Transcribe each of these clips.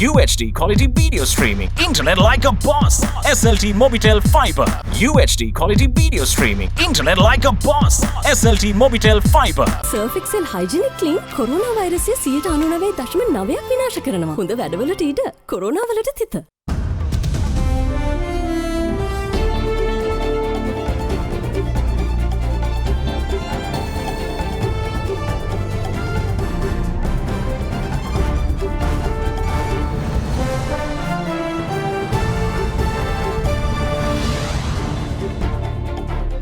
UHD quality video streaming, internet like a boss. SLT Mobitel Fiber. UHD quality video streaming, internet like a boss. SLT Mobitel Fiber. Surf Excel Hygienic Clean corona වෛරසය 99.9ක් විනාශ කරනවා. හොඳ වැඩවලට ඊට corona වලට තිත.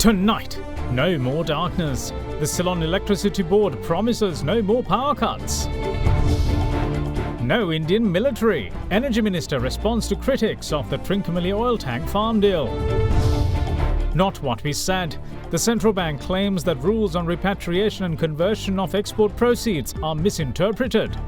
Tonight, no more darkness. The Ceylon Electricity Board promises no more power cuts. No Indian military. Energy Minister responds to critics of the Trincomalee oil tank farm deal. Not what we said. The central bank claims that rules on repatriation and conversion of export proceeds are misinterpreted.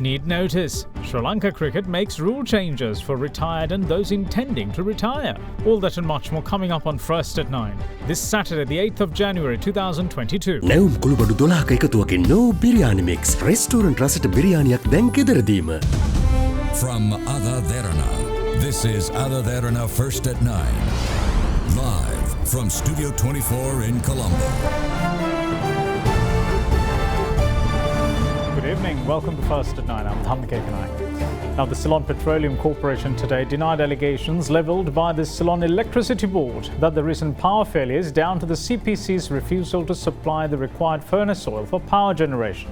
Need notice, Sri Lanka cricket makes rule changes for retired and those intending to retire. All that and much more coming up on First at 9. This Saturday, the 8th of January 2022. නැවුම් කුළුබඩු 12ක එකතුවකින් no biryani mix. Restaurant රසට බිරියානියක් දැන් ගෙදරදීම. From AdaDerana, this is AdaDerana First at 9. Live from Studio 24 in Colombo. Good evening. Welcome to First at 9. I'm Thamke Kanai. Now, the Ceylon Petroleum Corporation today denied allegations levelled by the Ceylon Electricity Board that the recent power failures down to the CPC's refusal to supply the required furnace oil for power generation.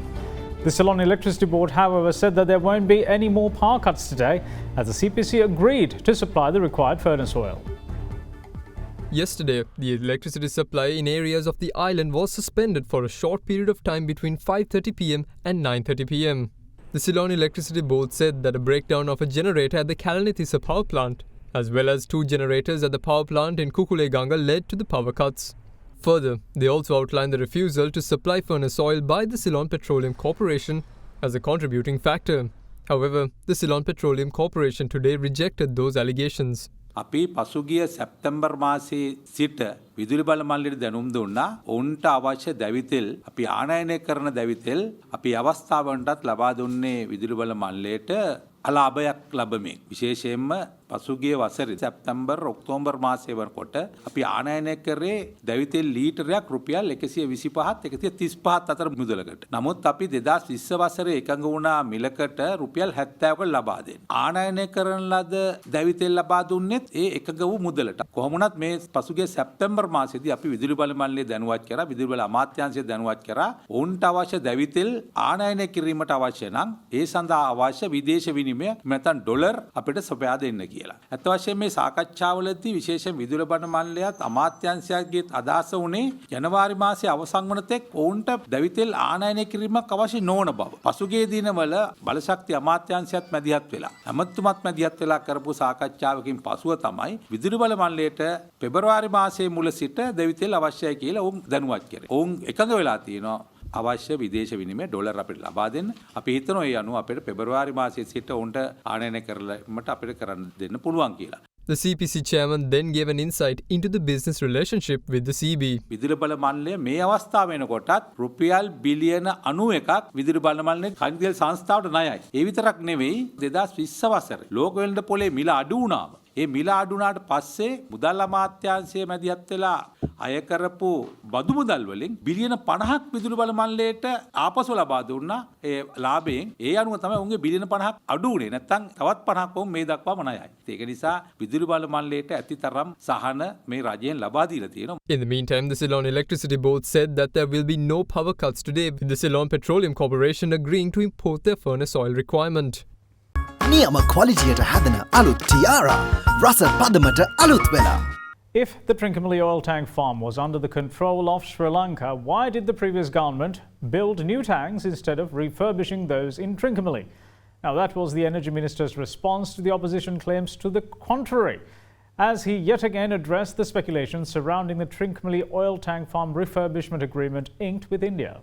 The Ceylon Electricity Board, however, said that there won't be any more power cuts today as the CPC agreed to supply the required furnace oil. Yesterday, the electricity supply in areas of the island was suspended for a short period of time between 5:30 pm and 9:30 pm. The Ceylon Electricity Board said that a breakdown of a generator at the Kalanithisa power plant, as well as 2 generators at the power plant in Kukuleganga, led to the power cuts. Further, they also outlined the refusal to supply furnace oil by the Ceylon Petroleum Corporation as a contributing factor. However, the Ceylon Petroleum Corporation today rejected those allegations. අපි පසුගිය සැප්තැම්බර් මාසයේ සිට විදුලි බල මණ්ඩලයට දැනුම් දුන්නා ඔවුන්ට අවශ්‍ය දැවිතෙල් අපි ආනයනය කරන දැවිතෙල් අපි අවස්ථාවන්ටත් ලබා දුන්නේ විදුලි බල මණ්ඩලයට අලාභයක් ලැබෙමින් විශේෂයෙන්ම පසුගිය වසරේ සැප්තැම්බර් ඔක්තෝබර් මාසයේ වරකොට අපි ආනයනය කරේ දැවිතෙල් ලීටරයක් රුපියල් 125ත් 135ත් අතර මුදලකට. නමුත් අපි 2020 වසරේ එකඟ වුණා මිලකට රුපියල් 70ක ලබා දෙන්න. ආනයනය කරන ලද දැවිතෙල් ලබා දුන්නේත් ඒ එකඟ වූ මුදලට. කොහොම වුණත් මේ පසුගිය සැප්තැම්බර් මාසයේදී අපි විදුලි බල මණ්ඩලය දැනුවත් කරා විදුලි බල අමාත්‍යාංශය දැනුවත් කරා ඔවුන්ට අවශ්‍ය දැවිතෙල් ආනයනය කිරීමට අවශ්‍ය නම් ඒ සඳහා අවශ්‍ය විදේශ විනිමය නැත්නම් ඩොලර් අපිට සොයා දෙන්න කියලා. අත් වශයෙන් මේ සාකච්ඡාවලදී විශේෂයෙන් විදුලි බල මණ්ඩලයත් අමාත්‍යාංශයගේ අදහස උනේ ජනවාරි මාසයේ අවසන් වන තෙක් ඔවුන්ට දැවිතෙල් ආනයනය කිරීමක් අවශ්‍ය නොවන බව. පසුගිය දිනවල බලශක්ති අමාත්‍යාංශයත් මැදිහත් වෙලා ඇමතුමත් මැදිහත් වෙලා කරපු සාකච්ඡාවකින් පසුව තමයි විදුලි බල මණ්ඩලයට පෙබරවාරි මාසයේ මුල සිට දැවිතෙල් අවශ්‍යයි කියලා ඔවුන් දැනුවත් කරේ. ඔවුන් එකඟ වෙලා තියෙනවා අවශ්‍ය විදේශ විනිමය ඩොලර් අපිට ලබා දෙන්න. අපි හිතනවා ඒ අනුව අපිට පෙබරවාරි මාසයේ සිට උන්ට ආනයනය කරලමට අපිට කරන්න දෙන්න පුළුවන් කියලා. The CPC chairman then gave an insight into the business relationship with the CB. විදුලි බල මණ්ඩලය මේ අවස්ථාව වෙනකොටත් රුපියල් බිලියන 91ක් විදුලි බල මණ්ඩලයේ කනිදෙල් සංස්ථාවට ණයයි. ඒ විතරක් නෙවෙයි 2020 වසරේ ලෝක වෙළඳ පොලේ මිල අඩු වුණාම ඒ මිල අඩු වුණාට පස්සේ මුදල් අමාත්‍යාංශයේ මැදිහත් වෙලා අය කරපු බදු මුදල් වලින් බිලියන 50ක් විදුලි බල මණ්ඩලයට ආපසු ලබා දුන්නා. ඒ ලාභයෙන් ඒ අනුව තමයි උන්ගේ බිලියන 50ක් අඩු වුණේ. නැත්තම් තවත් 50ක් වුන් මේ දක්වාම ණයයි. ඒක නිසා විදුලි බල මණ්ඩලයට ඇතිතරම් සහන මේ රජයෙන් ලබා දීලා තියෙනවා. In the meantime, the Ceylon Electricity Board said that there will be no power cuts today, with the Ceylon Petroleum Corporation agreeing to import their furnace oil requirement. නියම ක්වලිටියට හැදෙන අලුත් ටියාරා රස පදමට අලුත් වෙලා. If the Trincomalee oil tank farm was under the control of Sri Lanka, why did the previous government build new tanks instead of refurbishing those in Trincomalee? Now, that was the Energy Minister's response to the opposition claims to the contrary, as he yet again addressed the speculation surrounding the Trincomalee oil tank farm refurbishment agreement inked with India.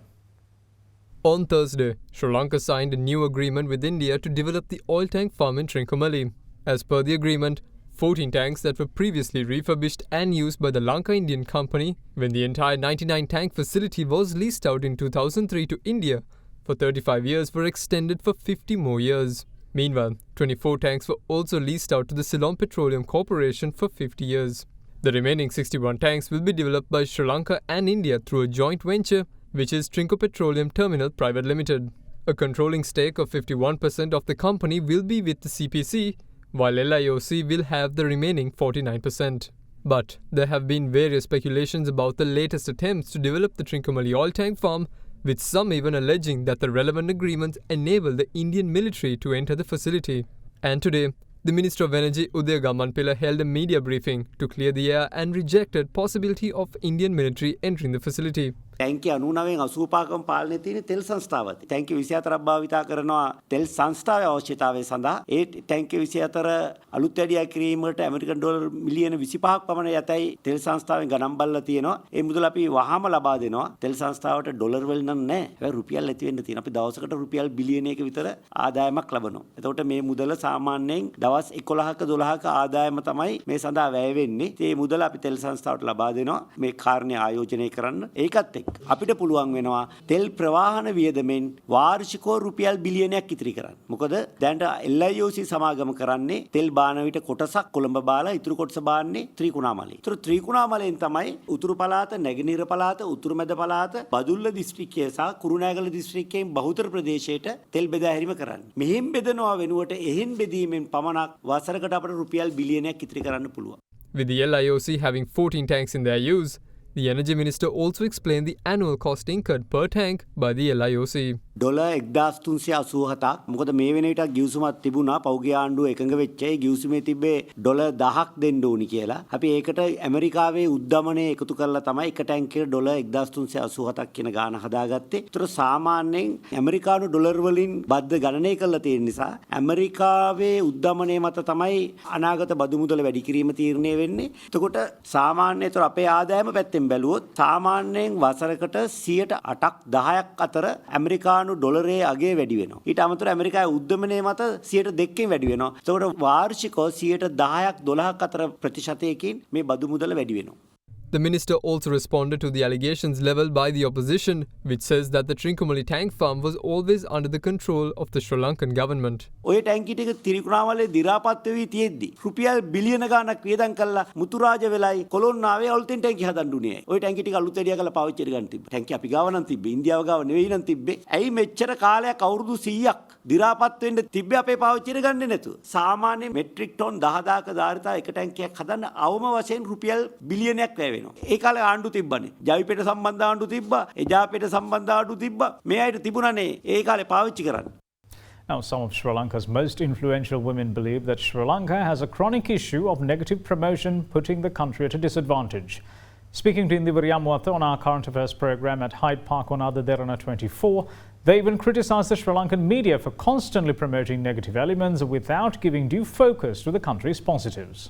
On Thursday, Sri Lanka signed a new agreement with India to develop the oil tank farm in Trincomalee. As per the agreement, 14 tanks that were previously refurbished and used by the Lanka Indian company when the entire 99-tank facility was leased out in 2003 to India for 35 years were extended for 50 more years. Meanwhile, 24 tanks were also leased out to the Ceylon Petroleum Corporation for 50 years. The remaining 61 tanks will be developed by Sri Lanka and India through a joint venture, which is Trincomalee Petroleum Terminal Private Limited. A controlling stake of 51% of the company will be with the CPC, while LIOC will have the remaining 49%. But there have been various speculations about the latest attempts to develop the Trincomalee oil tank farm, with some even alleging that the relevant agreements enable the Indian military to enter the facility. And today, the Minister of Energy Udaya Gammanpilla held a media briefing to clear the air and rejected possibility of Indian military entering the facility. ටැංකිය 99න් 85කම පාලනය තියෙන තෙල් සංස්ථාවත්. ටැංකිය 24ක් භාවිතා කරනවා තෙල් සංස්ථාවේ අවශ්‍යතාවය සඳහා. ඒ ටැංකිය 24 අලුත් වැඩියා කිරීමට ඇමරිකන් ඩොලර් මිලියන 25ක් පමණ යතයි තෙල් සංස්ථාවෙන් ගණන් බලලා තියෙනවා. ඒ මුදල අපි වහාම ලබා දෙනවා. තෙල් සංස්ථාවට ඩොලර් වල නම් නැහැ. ඒක රුපියල් ඇති වෙන්න තියෙනවා. අපි දවසකට රුපියල් බිලියනයක විතර ආදායමක් ලබනවා. එතකොට මේ මුදල සාමාන්‍යයෙන් දවස් 11ක 12ක ආදායම තමයි මේ සඳහා වැය වෙන්නේ. ඒ මුදල අපි තෙල් සංස්ථාවට ලබා දෙනවා. මේ කාර්යය ආයෝජනය කරන්න. ඒකත් එක්ක අපිට පුළුවන් වෙනවා තෙල් ප්‍රවාහන වියදමෙන් වාර්ෂිකව රුපියල් බිලියනයක් ඉතිරි කරන්න. මොකද දැන් LIOC සමාගම කරන්නේ තෙල් බාන විට කොටසක් කොළඹ බාලා ඉතුරු කොටස බාන්නේ ත්‍රිකුණාමලේ. ඒතර ත්‍රිකුණාමලෙන් තමයි උතුරු පළාත, නැගෙනහිර පළාත, උතුරු මැද පළාත, බදුල්ල දිස්ත්‍රික්කය සහ කුරුණෑගල දිස්ත්‍රික්කයෙන් බහුතර ප්‍රදේශයට තෙල් බෙදා හැරීම කරන්නේ. මෙහෙන් බෙදනවා වෙනුවට එහෙන් බෙදීමෙන් පමණක් වසරකට අපට රුපියල් බිලියනයක් ඉතිරි කරන්න පුළුවන්. With the LIOC having 14 tanks in their use, the Energy Minister also explained the annual cost incurred per tank by the LIOC. Dollar 1387ක් මොකද මේ වෙන විට ගිවිසුමක් තිබුණා පෞගේ ආණ්ඩුව එකඟ වෙච්ච ඒ ගිවිසුමේ තිබ්බේ ඩොලර් 1000ක් දෙන්න ඕනි කියලා. අපි ඒකට ඇමරිකාවේ උද්දමනය එකතු කරලා තමයි එක ටැංකියකට ඩොලර් 1387ක් කියන ගාණ හදාගත්තේ. ඒතර සාමාන්‍යයෙන් ඇමරිකානු ඩොලර් වලින් බද්ධ ගණනය කරලා තියෙන නිසා ඇමරිකාවේ උද්දමනය මත තමයි අනාගත බදු මුදල වැඩි කිරීම තීරණය වෙන්නේ. එතකොට සාමාන්‍යයෙන් ඒතර අපේ ආදායම පැත්තෙන් බැලුවොත් සාමාන්‍යයෙන් වසරකට 8ක් 10ක් අතර ඇමරිකානු ඩොලරේ අගේ වැඩි වෙනවා. ඊට අමතරව ඇමරිකාවේ උද්දමනයේ මත 102කින් වැඩි වෙනවා. ඒකට වාර්ෂිකව 10%ක් 12ක් අතර ප්‍රතිශතයකින් මේ බදු මුදල වැඩි වෙනවා. The minister also responded to the allegations levelled by the opposition, which says that the Trincomalee tank farm was always under the control of the Sri Lankan government. ඔය ටැංකිය ටික ත්‍රිකුණාමලේ දි รา පත් වෙවි තියෙද්දි රුපියල් බිලියන ගාණක් වියදම් කළා මුතුරාජ වෙලයි කොළොන්නාවේ අලුතෙන් ටැංකිය හදන්න උනේ. ඔය ටැංකිය ටික අලුත් වැඩියා කරලා පාවිච්චියට ගන්න තිබ්බා. ටැංකිය අපි ගාව නම් තිබ්බේ. ඉන්දියාව ගාව නෙවෙයි නම් තිබ්බේ. ඇයි මෙච්චර කාලයක් අවුරුදු 100ක් දි รา පත් වෙන්න තිබ්බේ අපේ පාවිච්චියට ගන්නේ නැතුව? සාමාන්‍ය මෙට්‍රික් ටොන් 10000ක ධාරිතාව එක ටැංකියක් හදන්න අවම වශයෙන් රුපියල් බිලියනයක් වැය වෙනවා. ඒ කාලේ ආණ්ඩු තිබ්බනේ. ජවිපෙට සම්බන්ධ ආණ්ඩු තිබ්බා. එජාපෙට සම්බන්ධ ආණ්ඩු තිබ්බා. මේ අයට තිබුණානේ ඒ කාලේ පාවිච්චි කරන්න. Now, some of Sri Lanka's most influential women believe that Sri Lanka has a chronic issue of negative promotion, putting the country at a disadvantage. Speaking to Indi Varyamuatha on our current affairs program at Hyde Park on AdaDerana 24, they even criticised the Sri Lankan media for constantly promoting negative elements without giving due focus to the country's positives.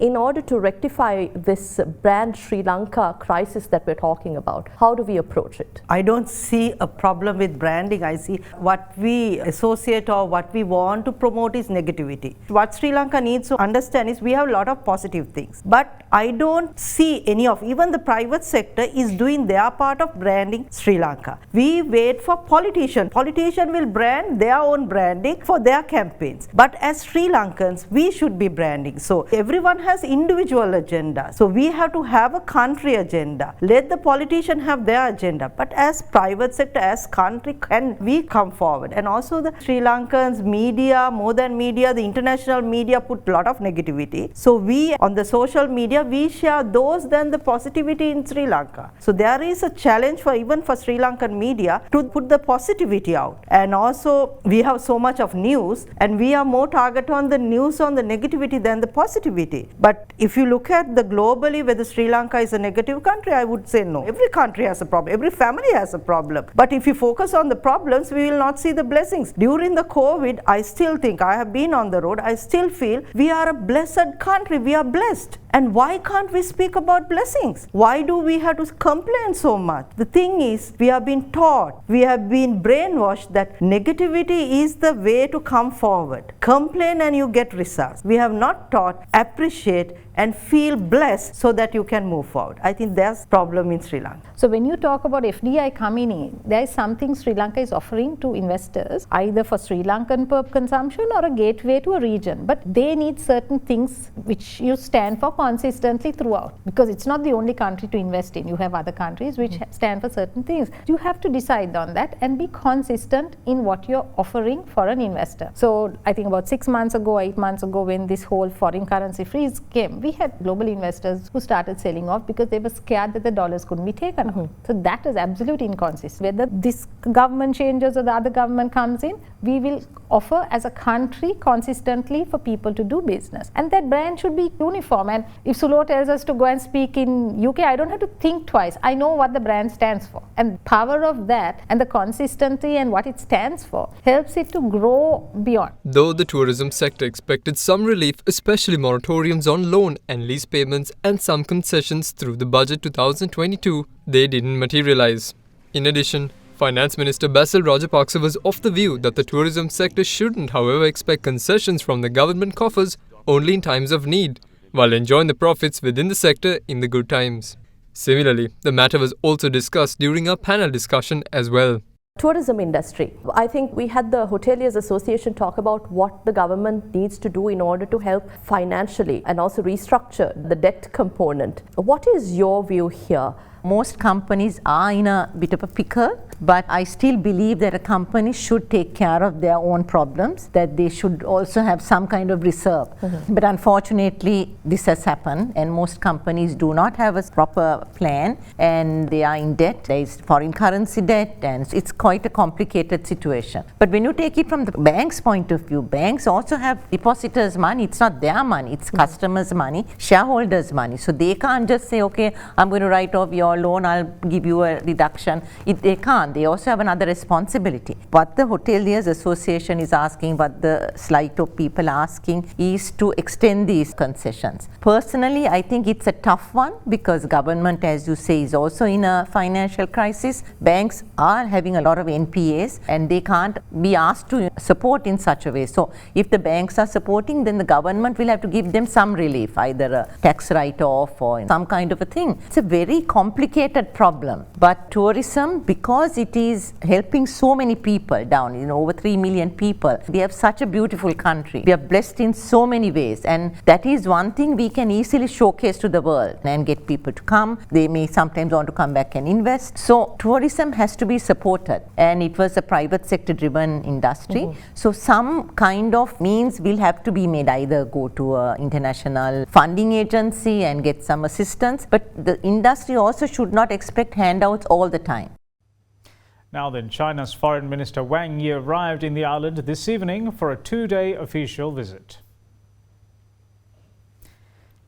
In order to rectify this brand Sri Lanka crisis that we're talking about, how do we approach it? I don't see a problem with branding. I see what we associate or what we want to promote is negativity. What Sri Lanka needs to understand is we have a lot of positive things, but I don't see any of, even the private sector is doing their part of branding Sri Lanka. We wait for politicians. Politicians will brand their own branding for their campaigns. But as Sri Lankans, we should be branding. So everyone has individual agenda. So we have to have a country agenda. Let the politician have their agenda. But as private sector, as country, can we come forward? And also the Sri Lankans media, more than media, the international media put a lot of negativity. So we on the social media, we share those than the positivity in Sri Lanka. So there is a challenge for even for Sri Lankan media to put the positivity out. And also we have so much of news and we are more targeted on the news on the negativity than the positivity. But if you look at the globally whether Sri Lanka is a negative country, I would say no. Every country has a problem. Every family has a problem. But if you focus on the problems, we will not see the blessings. During the COVID, I still think, I have been on the road, I still feel we are a blessed country. We are blessed. And why can't we speak about blessings? Why do we have to complain so much? The thing is, we have been taught, we have been brainwashed that negativity is the way to come forward. Complain and you get results. We have not taught, appreciate, and feel blessed so that you can move forward. I think that's problem in Sri Lanka. So when you talk about FDI coming in, there is something Sri Lanka is offering to investors, either for Sri Lankan per consumption or a gateway to a region. But they need certain things which you stand for consistently throughout, because it's not the only country to invest in. You have other countries which stand for certain things. You have to decide on that and be consistent in what you're offering for an investor. So I think about 6 months ago, 8 months ago, when this whole foreign currency freeze came, we had global investors who started selling off because they were scared that the dollars couldn't be taken out. So that is absolutely inconsistent. Whether this government changes or the other government comes in, we will offer as a country consistently for people to do business. And that brand should be uniform. And if Sulo tells us to go and speak in UK, I don't have to think twice. I know what the brand stands for. And power of that and the consistency and what it stands for helps it to grow beyond. Though the tourism sector expected some relief, especially moratoriums on loan and lease payments and some concessions through the budget 2022, they didn't materialize. In addition, Finance Minister Basil Rajapaksa was of the view that the tourism sector shouldn't, however, expect concessions from the government coffers only in times of need, while enjoying the profits within the sector in the good times. Similarly, the matter was also discussed during our panel discussion as well. Tourism industry. I think we had the Hoteliers Association talk about what the government needs to do in order to help financially and also restructure the debt component. What is your view here? Most companies are in a bit of a pickle, but I still believe that a company should take care of their own problems, that they should also have some kind of reserve. But unfortunately, this has happened, and most companies do not have a proper plan, and they are in debt. There is foreign currency debt, and it's quite a complicated situation. But when you take it from the bank's point of view, banks also have depositors' money. It's not their money, it's customers' money, shareholders' money. So they can't just say, okay, I'm going to write off your loan, I'll give you a reduction. They can't. They also have another responsibility. What the Hoteliers Association is asking, what the slight of people are asking, is to extend these concessions. Personally, I think it's a tough one because government, as you say, is also in a financial crisis. Banks are having a lot of NPAs and they can't be asked to support in such a way. So if the banks are supporting, then the government will have to give them some relief, either a tax write-off or some kind of a thing. It's a very complicated problem, but tourism, because it is helping so many people down, over 3 million people, we have such a beautiful country. We are blessed in so many ways, and that is one thing we can easily showcase to the world and get people to come. They may sometimes want to come back and invest. So tourism has to be supported, and it was a private sector driven industry. So some kind of means will have to be made, either go to an international funding agency and get some assistance, but the industry also should not expect handouts all the time. Now then, China's Foreign Minister Wang Yi arrived in the island this evening for a 2-day official visit.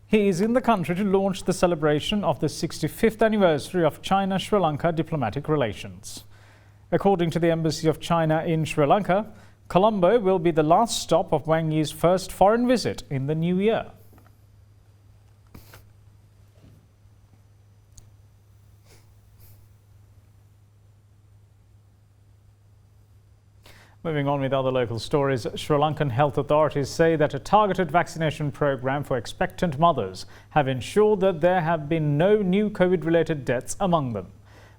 He is in the country to launch the celebration of the 65th anniversary of China-Sri Lanka diplomatic relations. According to the Embassy of China in Sri Lanka, Colombo will be the last stop of Wang Yi's first foreign visit in the new year. Moving on with other local stories, Sri Lankan health authorities say that a targeted vaccination program for expectant mothers have ensured that there have been no new COVID-related deaths among them.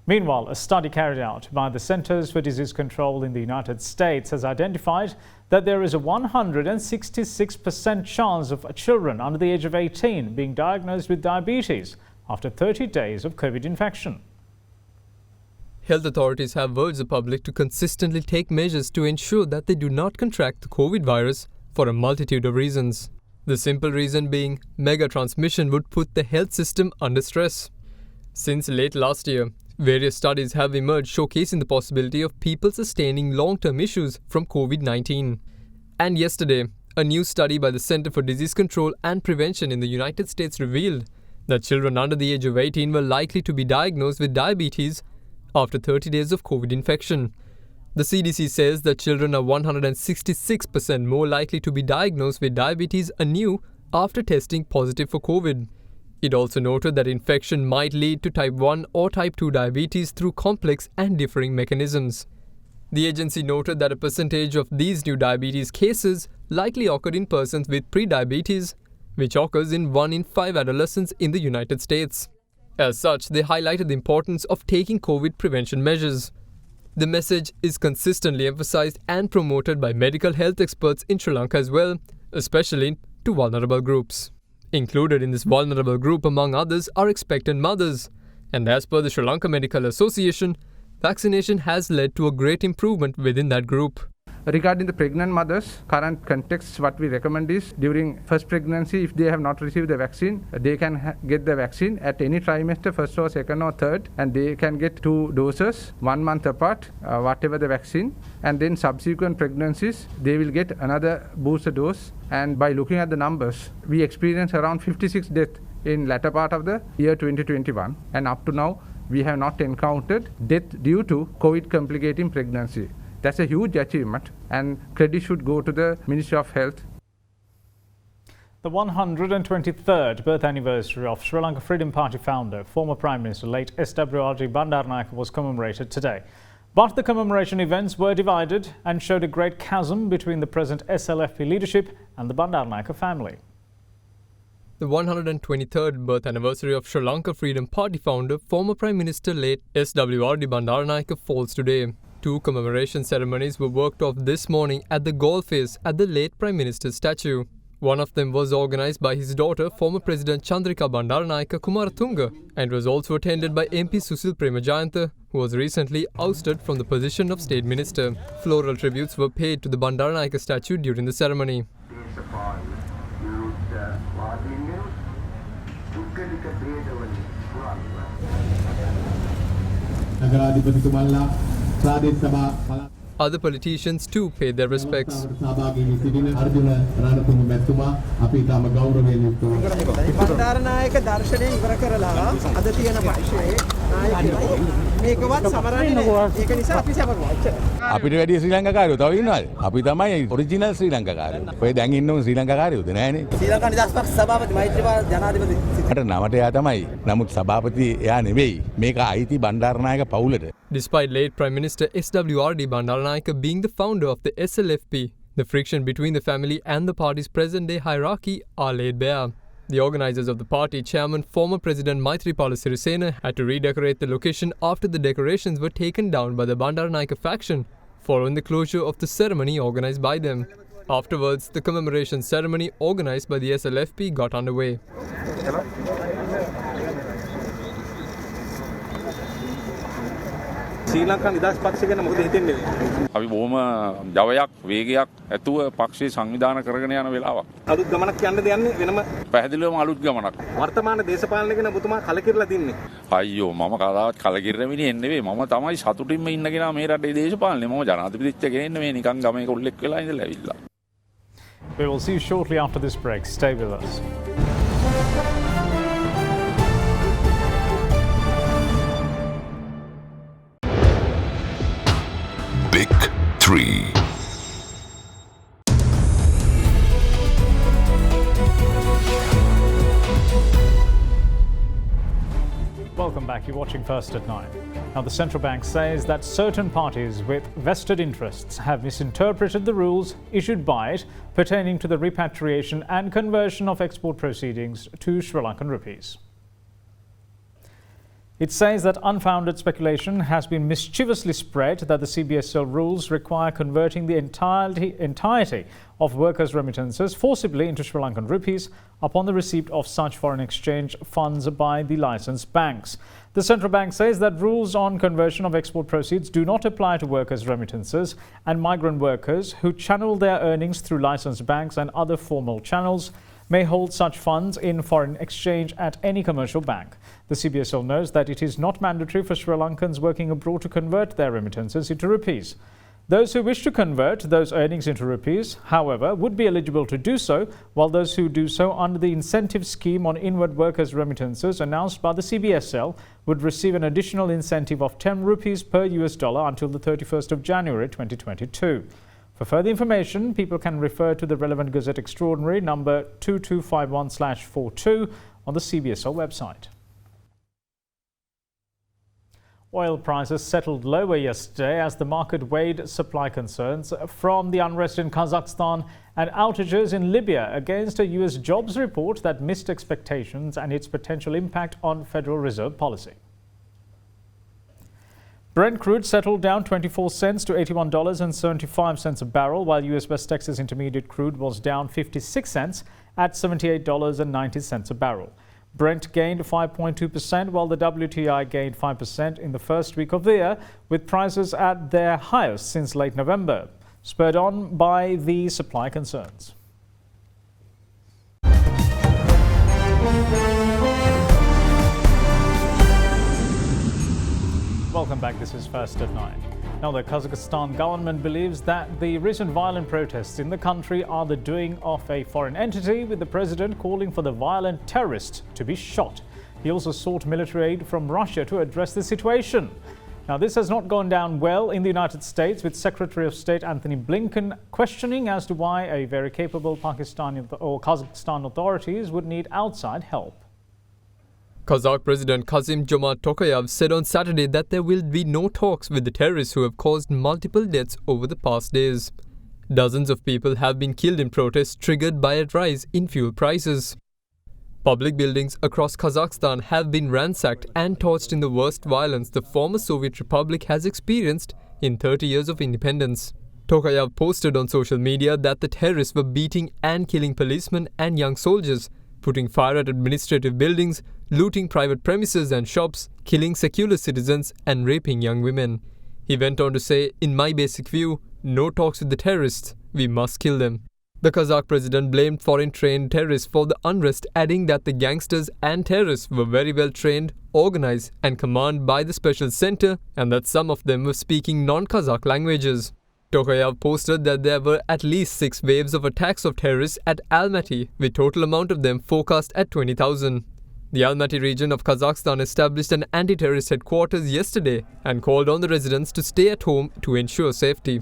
Meanwhile, a study carried out by the Centers for Disease Control in the United States has identified that there is a 166% chance of children under the age of 18 being diagnosed with diabetes after 30 days of COVID infection. Health authorities have urged the public to consistently take measures to ensure that they do not contract the COVID virus for a multitude of reasons. The simple reason being mega transmission would put the health system under stress. Since late last year, various studies have emerged showcasing the possibility of people sustaining long-term issues from COVID-19. And yesterday, a new study by the Center for Disease Control and Prevention in the United States revealed that children under the age of 18 were likely to be diagnosed with diabetes after 30 days of COVID infection. The CDC says that children are 166% more likely to be diagnosed with diabetes anew after testing positive for COVID. It also noted that infection might lead to type 1 or type 2 diabetes through complex and differing mechanisms. The agency noted that a percentage of these new diabetes cases likely occurred in persons with pre-diabetes, which occurs in 1 in 5 adolescents in the United States. As such, they highlighted the importance of taking COVID prevention measures. The message is consistently emphasized and promoted by medical health experts in Sri Lanka as well, especially to vulnerable groups. Included in this vulnerable group, among others, are expectant mothers. And as per the Sri Lanka Medical Association, vaccination has led to a great improvement within that group. Regarding the pregnant mothers, current context, what we recommend is during first pregnancy, if they have not received the vaccine, they can get the vaccine at any trimester, first or second or third, and they can get 2 doses, 1 month apart, whatever the vaccine, and then subsequent pregnancies, they will get another booster dose. And by looking at the numbers, we experienced around 56 deaths in latter part of the year 2021, and up to now, we have not encountered death due to COVID complicating pregnancy. That's a huge achievement, and credit should go to the Ministry of Health. The 123rd birth anniversary of Sri Lanka Freedom Party founder, former Prime Minister late SWRD Bandaranaike was commemorated today. But the commemoration events were divided and showed a great chasm between the present SLFP leadership and the Bandaranaike family. The 123rd birth anniversary of Sri Lanka Freedom Party founder, former Prime Minister late SWRD Bandaranaike falls today. 2 commemoration ceremonies were worked off this morning at the Golface at the late Prime Minister's statue. One of them was organised by his daughter, former President Chandrika Bandaranaike Kumaratunga, and was also attended by MP Susil Premajayantha, who was recently ousted from the position of State Minister. Floral tributes were paid to the Bandaranaike statue during the ceremony. Other politicians too paid their respects. අපිට වැඩි ශ්‍රී ලංකාකාරයෝ තව ඉන්නවද? අපි තමයි original ශ්‍රී ලංකාකාරයෝ. ඔය දැන් ඉන්න ශ්‍රී ලංකාකාරයෝද නැහනේ. ශ්‍රී ලංකා නිදහස් පක්ෂ සභාපති මෛත්‍රීපාල ජනාධිපති. මට නමට එයා තමයි. නමුත් සභාපති එයා නෙවෙයි. මේක අයිති Bandaranaike පවුලට. Despite late Prime Minister SWRD Bandaranaike being the founder of the SLFP, the friction between the family and the party's present-day hierarchy are laid bare. The organisers of the party, Chairman former President Maitripala Sirisena, had to redecorate the location after the decorations were taken down by the Bandaranaike faction, following the closure of the ceremony organised by them. Afterwards, the commemoration ceremony organised by the SLFP got underway. ශ්‍රී ලංකා නිදහස් පක්ෂය ගැන මොකද හිතන්නේ? අපි බොහොම ජවයක් වේගයක් ඇතුව පක්ෂය සංවිධානය කරගෙන යන වෙලාවක්. අලුත් ගමනක් යන්නද යන්නේ වෙනම පැහැදිලිවම අලුත් ගමනක්. වර්තමාන දේශපාලනය ගැන ඔබතුමා කලකිරලා තින්නේ. අයියෝ මම කවදාවත් කලකිරෙන්නේ නෙවෙයි. මම තමයි සතුටින්ම ඉන්න කෙනා මේ රටේ දේශපාලනේ. මම ජනාධිපතිච්ච කෙනෙක් නෙවෙයි නිකන් ගමේ කොල්ලෙක් වෙලා ඉඳලා ඇවිල්ලා. We will see you shortly after this break. Stay with us. Big 3. Welcome back. You're watching First at 9. Now, the central bank says that certain parties with vested interests have misinterpreted the rules issued by it pertaining to the repatriation and conversion of export proceedings to Sri Lankan rupees. It says that unfounded speculation has been mischievously spread that the CBSL rules require converting the entirety of workers' remittances forcibly into Sri Lankan rupees upon the receipt of such foreign exchange funds by the licensed banks. The central bank says that rules on conversion of export proceeds do not apply to workers' remittances, and migrant workers who channel their earnings through licensed banks and other formal channels may hold such funds in foreign exchange at any commercial bank. The CBSL knows that it is not mandatory for Sri Lankans working abroad to convert their remittances into rupees. Those who wish to convert those earnings into rupees, however, would be eligible to do so, while those who do so under the incentive scheme on inward workers' remittances announced by the CBSL would receive an additional incentive of 10 rupees per US dollar until the 31st of January 2022. For further information, people can refer to the relevant Gazette Extraordinary number 2251/42 on the CBSL website. Oil prices settled lower yesterday as the market weighed supply concerns from the unrest in Kazakhstan and outages in Libya against a US jobs report that missed expectations and its potential impact on Federal Reserve policy. Brent crude settled down 24 cents to $81.75 a barrel, while US West Texas Intermediate crude was down 56 cents at $78.90 a barrel. Brent gained 5.2%, while the WTI gained 5% in the first week of the year, with prices at their highest since late November, spurred on by the supply concerns. Welcome back. This is First at 9. Now, the Kazakhstan government believes that the recent violent protests in the country are the doing of a foreign entity, with the president calling for the violent terrorists to be shot. He also sought military aid from Russia to address the situation. Now, this has not gone down well in the United States, with Secretary of State Anthony Blinken questioning as to why a very capable Pakistani or Kazakhstan authorities would need outside help. Kazakh President Kassym-Jomart Tokayev said on Saturday that there will be no talks with the terrorists who have caused multiple deaths over the past days. Dozens of people have been killed in protests triggered by a rise in fuel prices. Public buildings across Kazakhstan have been ransacked and torched in the worst violence the former Soviet Republic has experienced in 30 years of independence. Tokayev posted on social media that the terrorists were beating and killing policemen and young soldiers, putting fire at administrative buildings, looting private premises and shops, killing secular citizens and raping young women. He went on to say, "In my basic view, no talks with the terrorists, we must kill them." The Kazakh president blamed foreign-trained terrorists for the unrest, adding that the gangsters and terrorists were very well trained, organized and commanded by the special center, and that some of them were speaking non-Kazakh languages. Tokayev posted that there were at least 6 waves of attacks of terrorists at Almaty, with total amount of them forecast at 20,000. The Almaty region of Kazakhstan established an anti-terrorist headquarters yesterday and called on the residents to stay at home to ensure safety.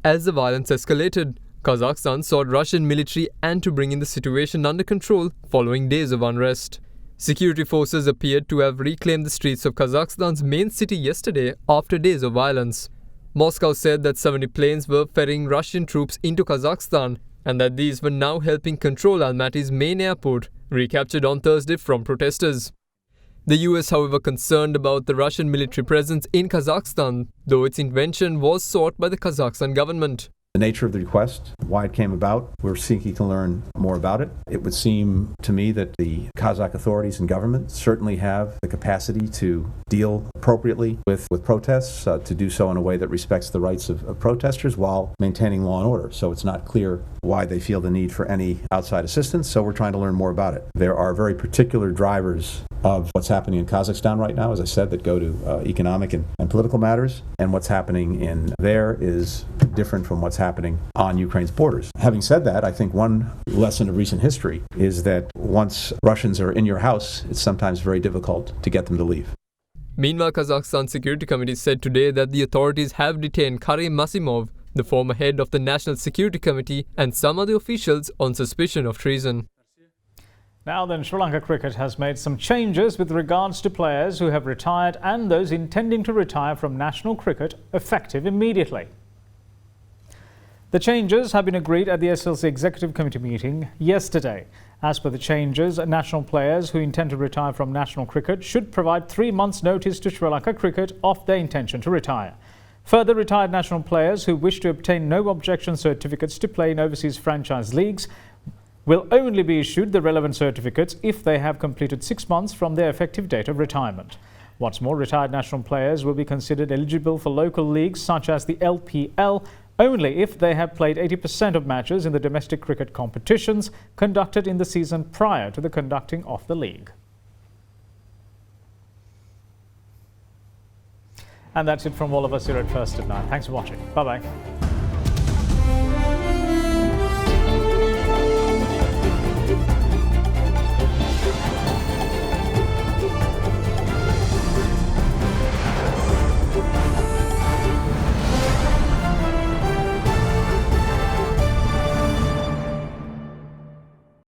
As the violence escalated, Kazakhstan sought Russian military and to bring in the situation under control following days of unrest. Security forces appeared to have reclaimed the streets of Kazakhstan's main city yesterday after days of violence. Moscow said that 70 planes were ferrying Russian troops into Kazakhstan and that these were now helping control Almaty's main airport, recaptured on Thursday from protesters. The US, however, concerned about the Russian military presence in Kazakhstan, though its intervention was sought by the Kazakhstan government. The nature of the request, why it came about, we're seeking to learn more about it. It would seem to me that the Kazakh authorities and government certainly have the capacity to deal appropriately with protests, to do so in a way that respects the rights of protesters while maintaining law and order. So it's not clear why they feel the need for any outside assistance, so we're trying to learn more about it. There are very particular drivers of what's happening in Kazakhstan right now, as I said, that go to economic and political matters, and what's happening in there is different from what's happening on Ukraine's borders. Having said that, I think one lesson of recent history is that once Russians are in your house, it's sometimes very difficult to get them to leave. Meanwhile, Kazakhstan Security Committee said today that the authorities have detained Karim Masimov, the former head of the National Security Committee, and some other officials on suspicion of treason. Now then, Sri Lanka cricket has made some changes with regards to players who have retired and those intending to retire from national cricket, effective immediately. The changes have been agreed at the SLC Executive Committee meeting yesterday. As per the changes, national players who intend to retire from national cricket should provide 3 months' notice to Sri Lanka cricket of their intention to retire. Further, retired national players who wish to obtain no objection certificates to play in overseas franchise leagues will only be issued the relevant certificates if they have completed 6 months from their effective date of retirement. What's more, retired national players will be considered eligible for local leagues such as the LPL only if they have played 80% of matches in the domestic cricket competitions conducted in the season prior to the conducting of the league. And that's it from all of us here at First at 9. Thanks for watching. Bye-bye.